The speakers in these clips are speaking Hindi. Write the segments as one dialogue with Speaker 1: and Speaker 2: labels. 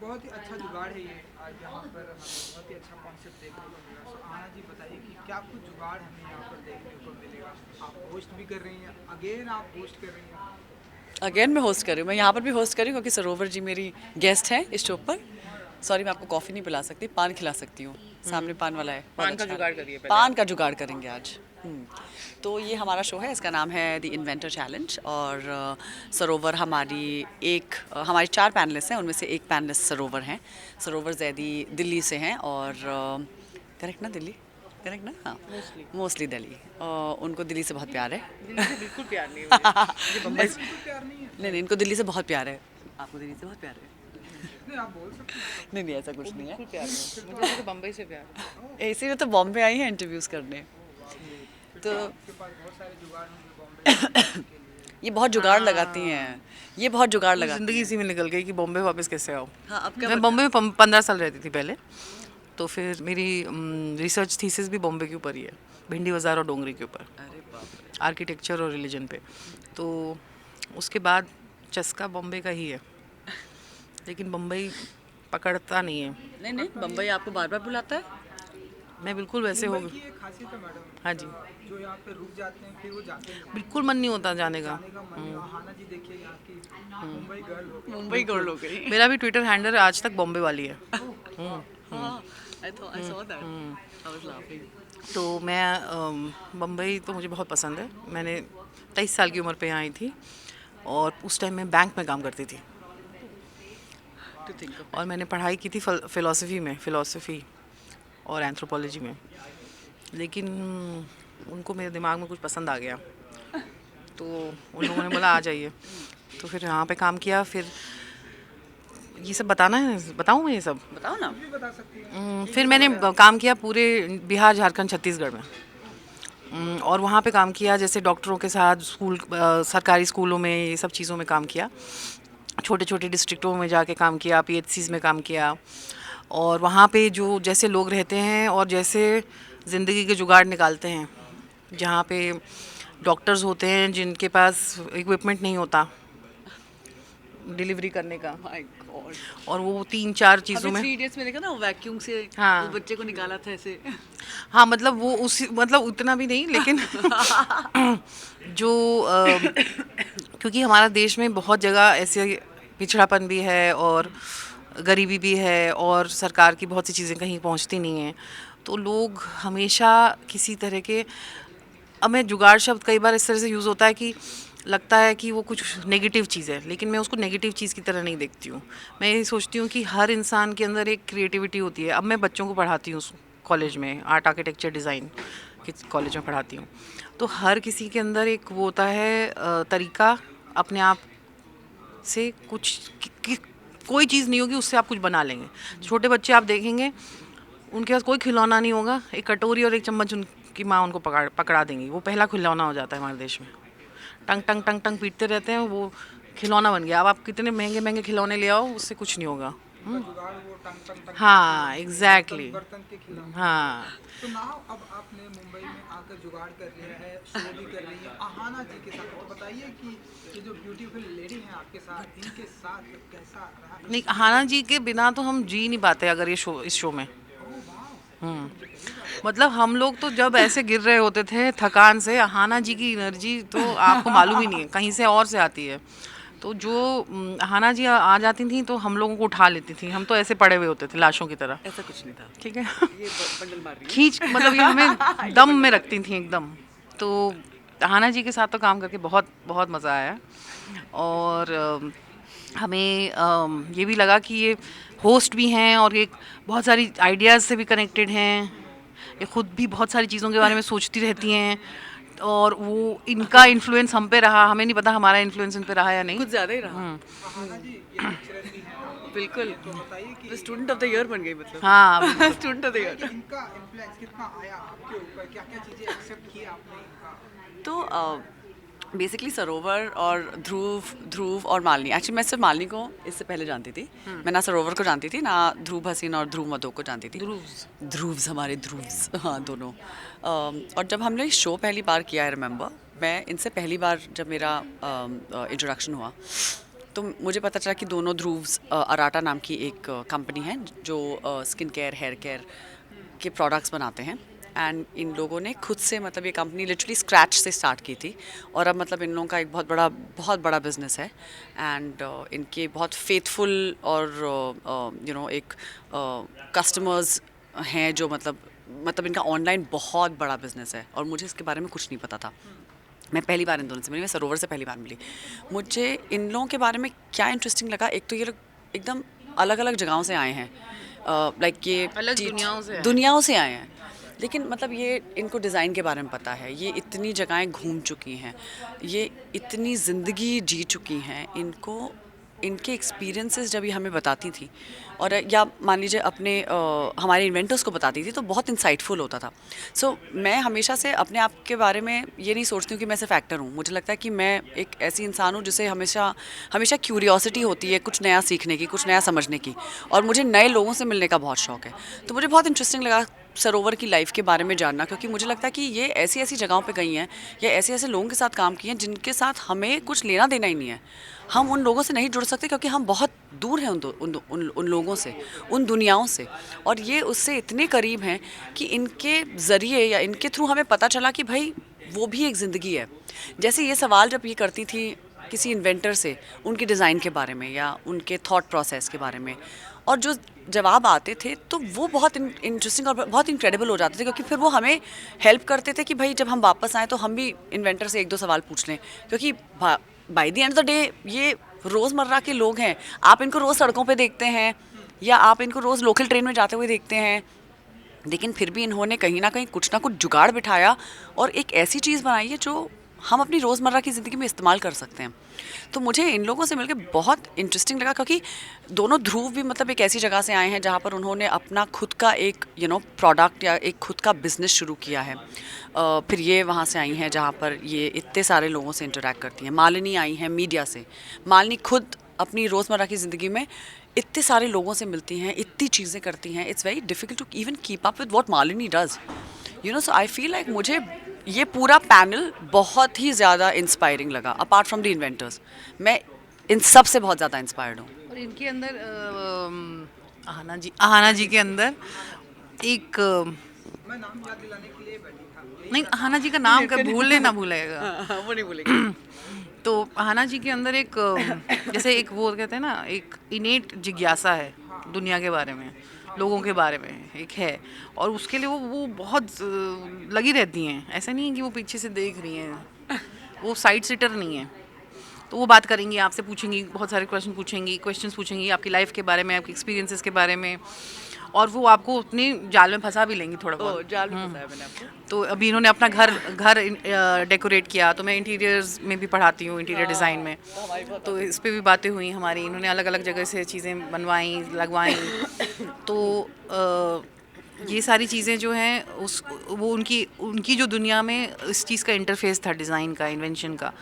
Speaker 1: बहुत ही अच्छा जुगाड़ है ये। आज यहाँ पर हमें बहुत ही अच्छा कॉन्सेप्ट देखने को मिला। सो आना जी, बताइए कि क्या कुछ जुगाड़ हमें यहाँ पर देखने को मिलेगा? आप होस्ट भी कर रही हैं, अगेन आप होस्ट कर रही हैं।
Speaker 2: अगेन मैं होस्ट कर रही हूँ, मैं यहाँ पर भी होस्ट कर रही हूँ क्योंकि सरोवर जी मेरी गेस्ट हैं इस शो पर। सॉरी, मैं आपको कॉफ़ी नहीं पिला सकती, पान खिला सकती हूँ। सामने पान वाला है, बहुत
Speaker 3: पान का
Speaker 2: अच्छा
Speaker 3: जुगाड़ करिए पहले
Speaker 2: पान
Speaker 3: आप।
Speaker 2: का जुगाड़ करेंगे आज। तो ये हमारा शो है, इसका नाम है द इन्वेंटर चैलेंज। और सरोवर हमारी हमारी 4 पैनलिस्ट हैं, उनमें से एक पैनलिस्ट सरोवर हैं। सरोवर जैदी दिल्ली से हैं और करेक्ट ना, दिल्ली करेक्ट ना? हाँ,
Speaker 3: मोस्टली
Speaker 2: मोस्टली दिल्ली। उनको दिल्ली से बहुत प्यार है।
Speaker 3: दिल्ली से बिल्कुल प्यार नहीं है मुझे, मुझे बम्बई से।
Speaker 1: बिल्कुल प्यार नहीं है।
Speaker 2: नहीं नहीं, इनको दिल्ली से बहुत प्यार है। आपको दिल्ली से बहुत प्यार है?
Speaker 1: नहीं, आप बोल सकते हैं।
Speaker 2: नहीं नहीं, ऐसा कुछ नहीं है।
Speaker 3: बिल्कुल प्यार नहीं है मुझे, तो बम्बई से प्यार है।
Speaker 2: इसीलिए तो बॉम्बे आई हैं इंटरव्यूज़ करने।
Speaker 1: फिर
Speaker 2: तो
Speaker 1: तो आपके पास बहुत सारे जुगाड़ होंगे बॉम्बे जाने के लिए।
Speaker 2: ये बहुत जुगाड़ लगाती हैं, ये बहुत जुगाड़
Speaker 3: पूरी
Speaker 2: लगाती
Speaker 3: ज़िंदगी
Speaker 2: हैं।
Speaker 3: इसी में निकल गई कि बॉम्बे वापस कैसे आओ।
Speaker 2: हाँ, अब क्या
Speaker 3: मैं
Speaker 2: बता।
Speaker 3: बॉम्बे में 15 साल रहती थी पहले, तो फिर मेरी रिसर्च थीसिस भी बॉम्बे के ऊपर ही है, भिंडी बाज़ार और डोंगरी के ऊपर,
Speaker 2: अरे बाप रे।
Speaker 3: आर्किटेक्चर और रिलीजन पे। तो उसके बाद चस्का बॉम्बे का ही है, लेकिन बम्बई पकड़ता नहीं है।
Speaker 2: नहीं नहीं, बम्बई आपको बार बार बुलाता है।
Speaker 3: मैं बिल्कुल वैसे हो
Speaker 1: मुंबई
Speaker 3: गई।
Speaker 1: की एक खासियत है मैडम,
Speaker 3: हाँ जी,
Speaker 1: जो यहाँ पे रुक जाते हैं फिर वो जाते नहीं।
Speaker 3: बिल्कुल मन नहीं होता जाने का।
Speaker 1: जाने का मन नहीं। आहाना जी देखिए, यहाँ की मुंबई गर्ल हो गई।
Speaker 2: मुंबई गर्ल हो गई।
Speaker 3: मेरा भी ट्विटर हैंडल आज तक बॉम्बे वाली है।
Speaker 2: हाँ, I saw that, I was laughing.
Speaker 3: तो मैं बम्बई तो मुझे बहुत पसंद है। मैंने 23 साल की उम्र पे यहाँ आई थी और उस टाइम मैं बैंक में काम करती थी
Speaker 2: टू थिंक ऑफ
Speaker 3: और मैंने पढ़ाई की थी फ़िलासफ़ी और एंथ्रोपोलॉजी में। लेकिन उनको मेरे दिमाग में कुछ पसंद आ गया, तो उन लोगों ने बोला आ जाइए। तो फिर यहाँ पे काम किया। फिर ये सब बताना है, बताऊँ मैं ये सब?
Speaker 2: बताओ ना।
Speaker 1: भी बता सकती हैं।
Speaker 3: फिर मैंने काम किया पूरे बिहार, झारखंड, छत्तीसगढ़ में। और वहाँ पे काम किया जैसे डॉक्टरों के साथ, सरकारी स्कूलों में, ये सब चीज़ों में काम किया। छोटे छोटे डिस्ट्रिक्टों में जाके काम किया, पीएचसीज में काम किया। और वहाँ पे जो जैसे लोग रहते हैं और जैसे ज़िंदगी के जुगाड़ निकालते हैं, जहाँ पे डॉक्टर्स होते हैं जिनके पास इक्विपमेंट नहीं होता डिलीवरी करने का,
Speaker 2: माय गॉड।
Speaker 3: और वो 3-4 चीज़ों
Speaker 2: हमने
Speaker 3: में।
Speaker 2: 3 इडियट्स में देखा ना, वो वैक्यूम से
Speaker 3: हाँ।
Speaker 2: वो बच्चे को निकाला था ऐसे।
Speaker 3: हाँ, मतलब वो उसी, मतलब उतना भी नहीं, लेकिन जो क्योंकि हमारा देश में बहुत जगह ऐसे पिछड़ापन भी है और गरीबी भी है और सरकार की बहुत सी चीज़ें कहीं पहुंचती नहीं हैं, तो लोग हमेशा किसी तरह के, अब मैं जुगाड़ शब्द कई बार इस तरह से यूज़ होता है कि लगता है कि वो कुछ नेगेटिव चीज़ है, लेकिन मैं उसको नेगेटिव चीज़ की तरह नहीं देखती हूँ। मैं ये सोचती हूँ कि हर इंसान के अंदर एक क्रिएटिविटी होती है। अब मैं बच्चों को पढ़ाती हूँ कॉलेज में, आर्ट आर्किटेक्चर डिज़ाइन के कॉलेज में पढ़ाती हूँ, तो हर किसी के अंदर एक वो होता है तरीका अपने आप से कुछ कोई चीज़ नहीं होगी उससे आप कुछ बना लेंगे। छोटे बच्चे आप देखेंगे, उनके पास कोई खिलौना नहीं होगा, एक कटोरी और एक चम्मच उनकी माँ उनको पकड़ा देंगी, वो पहला खिलौना हो जाता है हमारे देश में। टंग टंग टंग टंग पीटते रहते हैं, वो खिलौना बन गया। अब आप कितने महंगे महंगे खिलौने ले आओ, उससे कुछ नहीं होगा।
Speaker 1: उनका जुगाड़ वो टंग टंग टंग
Speaker 3: हाँ,
Speaker 1: करके
Speaker 3: एग्जैक्टली।
Speaker 1: बर्तन के खिलाफ।
Speaker 3: हाँ,
Speaker 1: तो नाउ अब आपने मुंबई में आकर जुगाड़ कर लिया है, शो भी कर रही है आहाना जी के साथ। तो बताइए कि ये जो ब्यूटीफुल लेडी हैं आपके साथ, इनके साथ कैसा रहा
Speaker 3: नहीं,
Speaker 1: एक्सपीरियंस?
Speaker 3: हाना जी के बिना तो हम जी नहीं पाते अगर इस शो में।
Speaker 1: ओह वाह, ये तो मुझे पहली बार लगा।
Speaker 3: मतलब हम लोग तो जब ऐसे गिर रहे होते थे थकान से, हाना जी की एनर्जी तो आपको मालूम ही नहीं है, कहीं से और से आती है। तो जो हाना जी आ जाती थी तो हम लोगों को उठा लेती थी, हम तो ऐसे पड़े हुए होते थे लाशों की तरह।
Speaker 2: ऐसा कुछ नहीं था।
Speaker 3: ठीक है।
Speaker 2: ये बंडल मार रही है।
Speaker 3: खींच, मतलब ये हमें दम में रखती थी एकदम। तो हाना जी के साथ तो काम करके बहुत बहुत मज़ा आया। और हमें ये भी लगा कि ये होस्ट भी हैं और एक बहुत सारी आइडियाज़ से भी कनेक्टेड हैं। ये खुद भी बहुत सारी चीज़ों के बारे में सोचती रहती हैं और वो इनका इन्फ्लुएंस हम पे रहा, हमें नहीं पता हमारा इन्फ्लुएंस इन पे रहा या नहीं।
Speaker 2: कुछ ज़्यादा ही रहा।
Speaker 1: आहाना जी ये लेक्चरर भी हैं
Speaker 2: बिल्कुल।
Speaker 1: तो बताइए कि
Speaker 2: तो स्टूडेंट ऑफ द ईयर बन गई मतलब।
Speaker 3: हाँ, बिल्कुल।
Speaker 2: स्टूडेंट ऑफ द
Speaker 1: बताइए कि
Speaker 2: ईयर।
Speaker 1: इनका इन्फ्लुएंस कितना आया आपके ऊपर, क्या क्या चीज़ें एक्सेप्ट की आपने इनका?
Speaker 2: तो बेसिकली सरोवर और ध्रुव ध्रुव और मालिनी, एक्चुअली मैं सिर्फ मालिनी को इससे पहले जानती थी। मैं ना सरोवर को जानती थी, ना ध्रुव हसीन और ध्रुव मधो को जानती थी। ध्रुव्स, हमारे ध्रुव्स, हाँ दोनों। और जब हमने शो पहली बार किया, आई रिमेंबर, मैं इनसे पहली बार जब मेरा इंट्रोडक्शन हुआ तो मुझे पता चला कि दोनों ध्रुव्स अराटा नाम की एक कंपनी है जो स्किन केयर हेयर केयर के प्रोडक्ट्स बनाते हैं। एंड इन लोगों ने खुद से मतलब ये कंपनी लिटरली स्क्रैच से स्टार्ट की थी और अब मतलब इन लोगों का एक बहुत बड़ा बिजनेस है। एंड इनके बहुत फेथफुल और एक कस्टमर्स हैं जो मतलब इनका ऑनलाइन बहुत बड़ा बिजनेस है और मुझे इसके बारे में कुछ नहीं पता था। मैं पहली बार इन दोनों से मिली, मैं सरोवर से पहली बार मिली। मुझे इन लोगों के बारे में क्या इंटरेस्टिंग लगा, एक तो ये लोग एकदम अलग अलग जगहों से आए हैं, लाइक ये
Speaker 3: अलग दुनियाओं
Speaker 2: से आए हैं, लेकिन मतलब ये इनको डिज़ाइन के बारे में पता है, ये इतनी जगहें घूम चुकी हैं, ये इतनी ज़िंदगी जी चुकी हैं, इनको इनके एक्सपीरियंसेस जब ये हमें बताती थी और या मान लीजिए अपने हमारे इन्वेंटर्स को बताती थी तो बहुत इंसाइटफुल होता था। सो मैं हमेशा से अपने आप के बारे में ये नहीं सोचती हूँ कि मैं सिर्फ एक्टर हूँ। मुझे लगता है कि मैं एक ऐसी इंसान हूँ जिसे हमेशा हमेशा क्यूरियोसिटी होती है कुछ नया सीखने की, कुछ नया समझने की, और मुझे नए लोगों से मिलने का बहुत शौक़ है। तो मुझे बहुत इंटरेस्टिंग लगा सरोवर की लाइफ के बारे में जानना, क्योंकि मुझे लगता है कि ये ऐसी ऐसी जगहों पे गई हैं या ऐसे ऐसे लोगों के साथ काम किए हैं जिनके साथ हमें कुछ लेना देना ही नहीं है। हम उन लोगों से नहीं जुड़ सकते क्योंकि हम बहुत दूर हैं उन लोगों से, उन दुनियाओं से, और ये उससे इतने करीब हैं कि इनके ज़रिए या इनके थ्रू हमें पता चला कि भाई वो भी एक ज़िंदगी है। जैसे ये सवाल जब ये करती थी किसी इन्वेंटर से उनकी डिज़ाइन के बारे में या उनके थॉट प्रोसेस के बारे में, और जो जवाब आते थे तो वो बहुत इंटरेस्टिंग और बहुत इनक्रेडिबल हो जाते थे, क्योंकि फिर वो हमें हेल्प करते थे कि भाई जब हम वापस आएँ तो हम भी इन्वेंटर से एक दो सवाल पूछ लें, क्योंकि by the end of the day ये रोज़मर्रा के लोग हैं। आप इनको रोज़ सड़कों पे देखते हैं या आप इनको रोज़ लोकल ट्रेन में जाते हुए देखते हैं, लेकिन फिर भी इन्होंने कहीं ना कुछ जुगाड़ बिठाया और एक ऐसी चीज़ बनाई है जो हम अपनी रोज़मर्रा की ज़िंदगी में इस्तेमाल कर सकते हैं। तो मुझे इन लोगों से मिलकर बहुत इंटरेस्टिंग लगा, क्योंकि दोनों ध्रुव भी मतलब एक ऐसी जगह से आए हैं जहाँ पर उन्होंने अपना खुद का एक प्रोडक्ट या एक खुद का बिज़नेस शुरू किया है। फिर ये वहाँ से आई हैं जहाँ पर ये इतने सारे लोगों से इंटरेक्ट करती हैं। मालिनी आई हैं मीडिया से। मालिनी खुद अपनी रोज़मर्रा की ज़िंदगी में इतने सारे लोगों से मिलती हैं, इतनी चीज़ें करती हैं, it's very difficult to even keep up with what Malini does, so I feel like मुझे ये पूरा पैनल बहुत ही ज़्यादा इंस्पायरिंग लगा। अपार्ट फ्रॉम द इन्वेंटर्स, मैं इन सब से बहुत ज़्यादा इंस्पायर्ड हूँ।
Speaker 3: और इनके अंदर आहाना जी के अंदर एक
Speaker 1: मैं नाम याद दिलाने के लिए बैठी था।
Speaker 3: नहीं, आहाना जी का नाम कभी भूलने ना भूलेगा।
Speaker 2: वो नहीं भूलेगी।
Speaker 3: तो आहाना जी के अंदर एक जैसे एक वो कहते हैं ना, एक इनेट जिज्ञासा है दुनिया के बारे में, लोगों के बारे में एक है, और उसके लिए वो बहुत लगी रहती हैं। ऐसा नहीं है कि वो पीछे से देख रही हैं, वो साइड सिटर नहीं है। तो वो बात करेंगी, आपसे पूछेंगी, बहुत सारे क्वेश्चंस पूछेंगी आपकी लाइफ के बारे में, आपके एक्सपीरियंसेस के बारे में, और वो आपको अपने जाल में फंसा भी लेंगी थोड़ा बहुत।
Speaker 2: जाल में फंसाया मैंने आपको।
Speaker 3: तो अभी इन्होंने अपना घर डेकोरेट किया, तो मैं इंटीरियर्स में भी पढ़ाती हूँ, इंटीरियर डिज़ाइन में, तो इस पे भी बातें हुई हमारी। इन्होंने अलग अलग जगह से चीज़ें बनवाई, लगवाई। तो ये सारी चीज़ें जो हैं वो उनकी जो दुनिया में इस चीज़ का इंटरफेस था, डिज़ाइन का, इन्वेंशन का,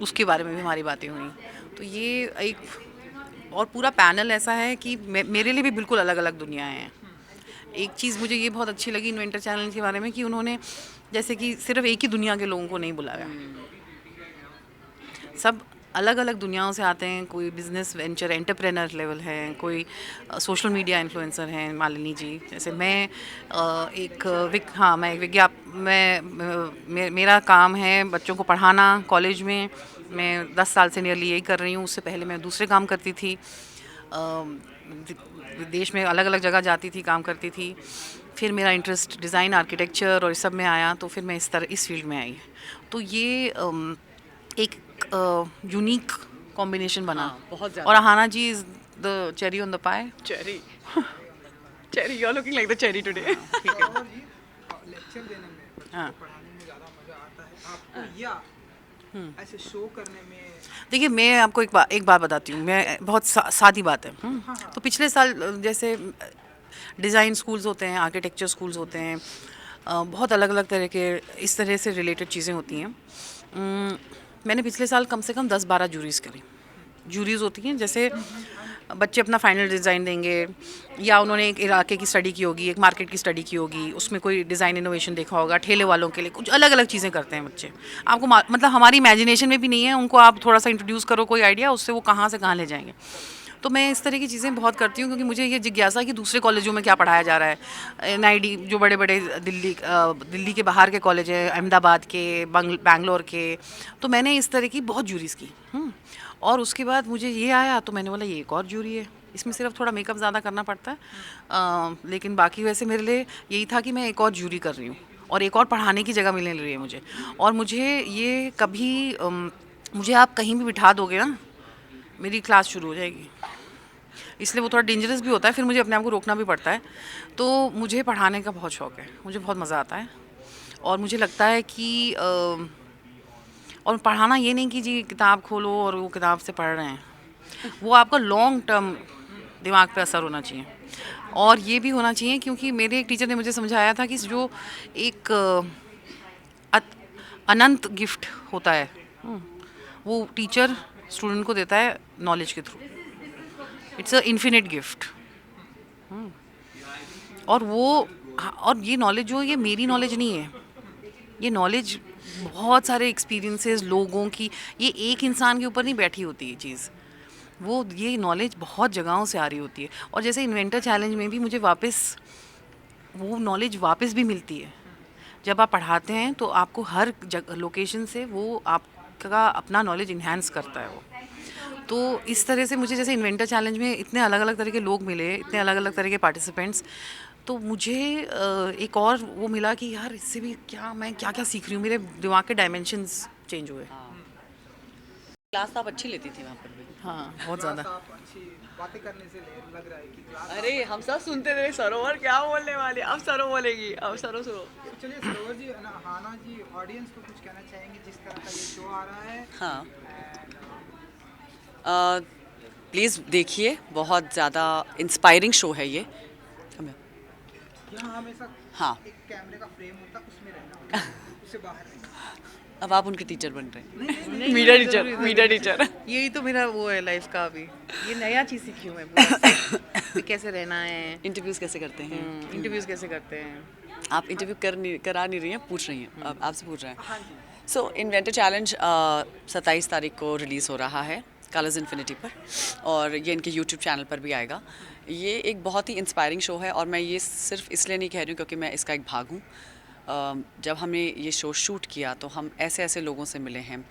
Speaker 3: उसके बारे में भी हमारी बातें हुई। तो ये एक और पूरा पैनल ऐसा है कि मेरे लिए भी बिल्कुल अलग अलग दुनियाएं हैं। एक चीज़ मुझे ये बहुत अच्छी लगी इन्वेंटर चैनल के बारे में कि उन्होंने जैसे कि सिर्फ एक ही दुनिया के लोगों को नहीं बुलाया, सब अलग अलग दुनियाओं से आते हैं। कोई बिजनेस वेंचर एंटरप्रेनर लेवल है, कोई सोशल मीडिया इन्फ्लुएंसर हैं, मालिनी जी जैसे। मैं मेरा काम है बच्चों को पढ़ाना कॉलेज में। मैं 10 साल से नियरली यही कर रही हूँ। उससे पहले मैं दूसरे काम करती थी, देश में अलग अलग जगह जाती थी, काम करती थी। फिर मेरा इंटरेस्ट डिज़ाइन, आर्किटेक्चर और इस सब में आया, तो फिर मैं इस फील्ड में आई। तो ये एक यूनिक कॉम्बिनेशन बना।
Speaker 2: बहुत ज़्यादा।
Speaker 3: और Aahana ji is the cherry on the pie.
Speaker 2: Cherry you are looking like the cherry today.
Speaker 1: Sarovar ji, lecture देने में, बच्चों
Speaker 3: हाँ।
Speaker 1: को पढ़ाने में ज़्यादा मज़ा आता है आपको या ऐसे शो करने में?
Speaker 3: देखिए, मैं आपको एक बात बताती हूँ। मैं बहुत सादी बात है। तो पिछले साल जैसे डिज़ाइन स्कूल्स होते हैं, आर्किटेक्चर स्कूल्स होते हैं, बहुत अलग अलग तरह के इस तरह से रिलेटेड चीज़ें होती हैं। मैंने पिछले साल कम से कम 10-12 जूरीज़ करी। जूरीज होती हैं, जैसे बच्चे अपना फाइनल डिज़ाइन देंगे, या उन्होंने एक इलाके की स्टडी की होगी, एक मार्केट की स्टडी की होगी, उसमें कोई डिज़ाइन इनोवेशन देखा होगा, ठेले वालों के लिए कुछ अलग अलग चीज़ें करते हैं बच्चे। आपको मतलब हमारी इमेजिनेशन में भी नहीं है, उनको आप थोड़ा सा इंट्रोड्यूस करो कोई आइडिया, उससे वो कहाँ से कहाँ ले जाएंगे। तो मैं इस तरह की चीज़ें बहुत करती हूँ, क्योंकि मुझे ये जिज्ञासा है कि दूसरे कॉलेजों में क्या पढ़ाया जा रहा है। एनआईडी जो बड़े बड़े दिल्ली के बाहर के कॉलेज हैं, अहमदाबाद के, बैंगलोर के, तो मैंने इस तरह की बहुत जूरीज़ की। और उसके बाद मुझे ये आया तो मैंने बोला ये एक और जूरी है, इसमें सिर्फ थोड़ा मेकअप ज़्यादा करना पड़ता है, लेकिन बाकी वैसे मेरे लिए यही था कि मैं एक और जूरी कर रही हूँ और एक और पढ़ाने की जगह मिलने लगी है मुझे। और मुझे ये कभी मुझे आप कहीं भी बिठा दोगे ना, मेरी क्लास शुरू हो जाएगी, इसलिए वो थोड़ा डेंजरस भी होता है, फिर मुझे अपने आप को रोकना भी पड़ता है। तो मुझे पढ़ाने का बहुत शौक़ है, मुझे बहुत मज़ा आता है, और मुझे लगता है कि और पढ़ाना ये नहीं कि जी किताब खोलो और वो किताब से पढ़ रहे हैं, वो आपका लॉन्ग टर्म दिमाग पे असर होना चाहिए। और ये भी होना चाहिए, क्योंकि मेरे एक टीचर ने मुझे समझाया था कि जो एक अनंत गिफ्ट होता है, वो टीचर स्टूडेंट को देता है नॉलेज के through. It's a infinite gift. और वो और ये नॉलेज जो, ये मेरी नॉलेज नहीं है, ये नॉलेज बहुत सारे एक्सपीरियंसेस लोगों की, ये एक इंसान के ऊपर नहीं बैठी होती ये चीज़, वो ये नॉलेज बहुत जगहों से आ रही होती है। और जैसे इन्वेंटर चैलेंज में भी मुझे वापस वो नॉलेज वापस भी मिलती है। जब आप पढ़ाते हैं तो आपको हर लोकेशन से वो आपका अपना नॉलेज इन्हांस करता है वो। तो इस तरह से मुझे जैसे इन्वेंटर चैलेंज में इतने अलग अलग तरह के लोग मिले, इतने अलग अलग तरह के पार्टिसिपेंट्स, तो मुझे एक और वो मिला कि यार इससे भी मैं क्या क्या सीख रही हूँ, मेरे दिमाग के डायमेंशंस चेंज हुए।
Speaker 2: क्लास तो आप अच्छी लेती थी वहाँ पर भी।
Speaker 3: हाँ, बहुत ज़्यादा।
Speaker 1: आप अच्छी बातें करने से लग रहा है कि क्लास।
Speaker 2: अरे हम सब सुनते थे सरोवर क्या बोलने वाले, अब सरो बोलेगी, अब सरो सुनो।
Speaker 1: चलिए सरोवर जी, हाना जी, ऑडियंस को कुछ कहना चाहेंगे जिस तरह का ये शो आ रहा है?
Speaker 2: हाँ, प्लीज़ देखिए, बहुत ज़्यादा इंस्पायरिंग शो है ये।
Speaker 1: यहाँ हमेशा
Speaker 2: हाँ,
Speaker 1: एक कैमरे का फ्रेम होता है, उसमें रहना होता है, उससे बाहर नहीं।
Speaker 2: अब आप उनके टीचर बन रहे हैं, मीडिया टीचर, मीडिया टीचर।
Speaker 3: यही तो मेरा वो है लाइफ का, अभी ये नया चीज़ सीखी हूँ मैं पूरा कि कैसे रहना है,
Speaker 2: इंटरव्यूज़ कैसे करते हैं।
Speaker 3: इंटरव्यूज़ कैसे करते हैं।
Speaker 2: आप इंटरव्यू करा नहीं रही हैं, पूछ रही हैं, अब आपसे पूछ रहे हैं।
Speaker 1: हाँ जी।
Speaker 2: सो इन्वेंटर चैलेंज 27 तारीख को रिलीज़ हो रहा है कलर्स इन्फिनिटी पर, और ये इनके यूट्यूब चैनल पर भी आएगा। ये एक बहुत ही इंस्पायरिंग शो है, और मैं ये सिर्फ इसलिए नहीं कह रही हूँ क्योंकि मैं इसका एक भाग हूँ। जब हमने ये शो शूट किया तो हम ऐसे ऐसे लोगों से मिले हैं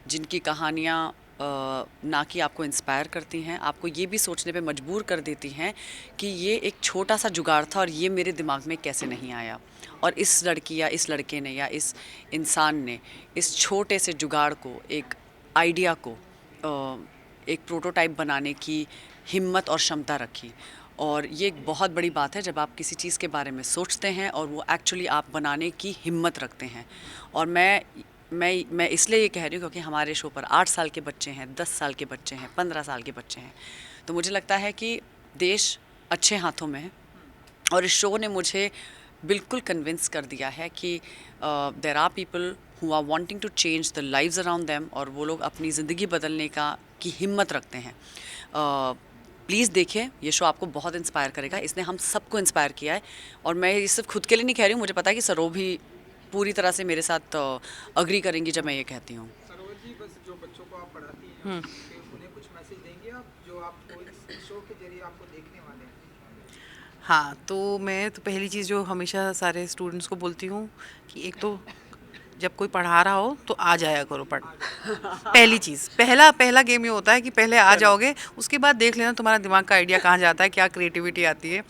Speaker 2: जिनकी कहानियाँ ना कि आपको इंस्पायर करती हैं, आपको ये भी सोचने पे मजबूर कर देती हैं कि ये एक छोटा सा जुगाड़ था और ये मेरे दिमाग में कैसे नहीं आया, और इस लड़की या इस लड़के ने या इस इंसान ने इस छोटे से जुगाड़ को, एक आइडिया को, एक प्रोटोटाइप बनाने की हिम्मत और क्षमता रखी। और ये एक बहुत बड़ी बात है जब आप किसी चीज़ के बारे में सोचते हैं और वो एक्चुअली आप बनाने की हिम्मत रखते हैं। और मैं इसलिए ये कह रही हूँ क्योंकि हमारे शो पर 8 साल के बच्चे हैं, 10 साल के बच्चे हैं, 15 साल के बच्चे हैं, तो मुझे लगता है कि देश अच्छे हाथों में है। और इस शो ने मुझे बिल्कुल कन्विंस कर दिया है कि there are people who are wanting to change the lives around them, और वो लोग अपनी ज़िंदगी बदलने की हिम्मत रखते हैं। प्लीज़ देखिए, ये शो आपको बहुत इंस्पायर करेगा, इसने हम सबको इंस्पायर किया है। और मैं ये सिर्फ खुद के लिए नहीं कह रही हूँ, मुझे पता है कि सरो भी पूरी तरह से मेरे साथ अग्री करेंगी जब मैं ये कहती हूँ।
Speaker 1: सरोवर जी, बस जो बच्चों को आप पढ़ाती हैं फिर उन्हें कुछ मैसेज देंगे आप, जो आपको इस शो के जरिए आपको देखने वाले हैं?
Speaker 3: हाँ, तो मैं तो पहली चीज़ जो हमेशा सारे स्टूडेंट्स को बोलती हूँ कि एक तो जब कोई पढ़ा रहा हो तो आ जाया करो पढ़। पहली चीज़, पहला गेम ये होता है कि पहले आ जाओगे, उसके बाद देख लेना तुम्हारा दिमाग का आइडिया कहाँ जाता है, क्या क्रिएटिविटी आती है,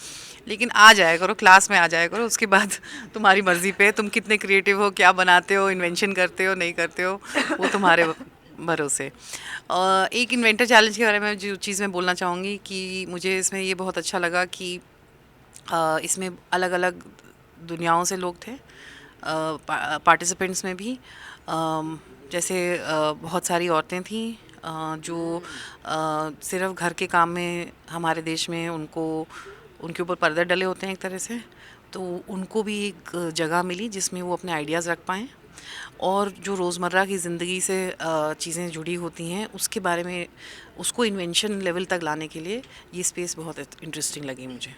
Speaker 3: लेकिन आ जाया करो, क्लास में आ जाया करो। उसके बाद तुम्हारी मर्ज़ी पे तुम कितने क्रिएटिव हो, क्या बनाते हो, इन्वेंशन करते हो नहीं करते हो, वो तुम्हारे भरोसे। एक इन्वेंटर चैलेंज के बारे में जो चीज़ मैं बोलना चाहूँगी कि मुझे इसमें ये बहुत अच्छा लगा कि इसमें अलग अलग दुनियाओं से लोग थे पार्टिसिपेंट्स में भी। जैसे बहुत सारी औरतें थीं जो सिर्फ घर के काम में हमारे देश में उनके ऊपर पर्दे डले होते हैं एक तरह से, तो उनको भी एक जगह मिली जिसमें वो अपने आइडियाज़ रख पाएँ। और जो रोज़मर्रा की ज़िंदगी से चीज़ें जुड़ी होती हैं उसके बारे में उसको इन्वेंशन लेवल तक लाने के लिए ये स्पेस बहुत इंटरेस्टिंग लगी मुझे।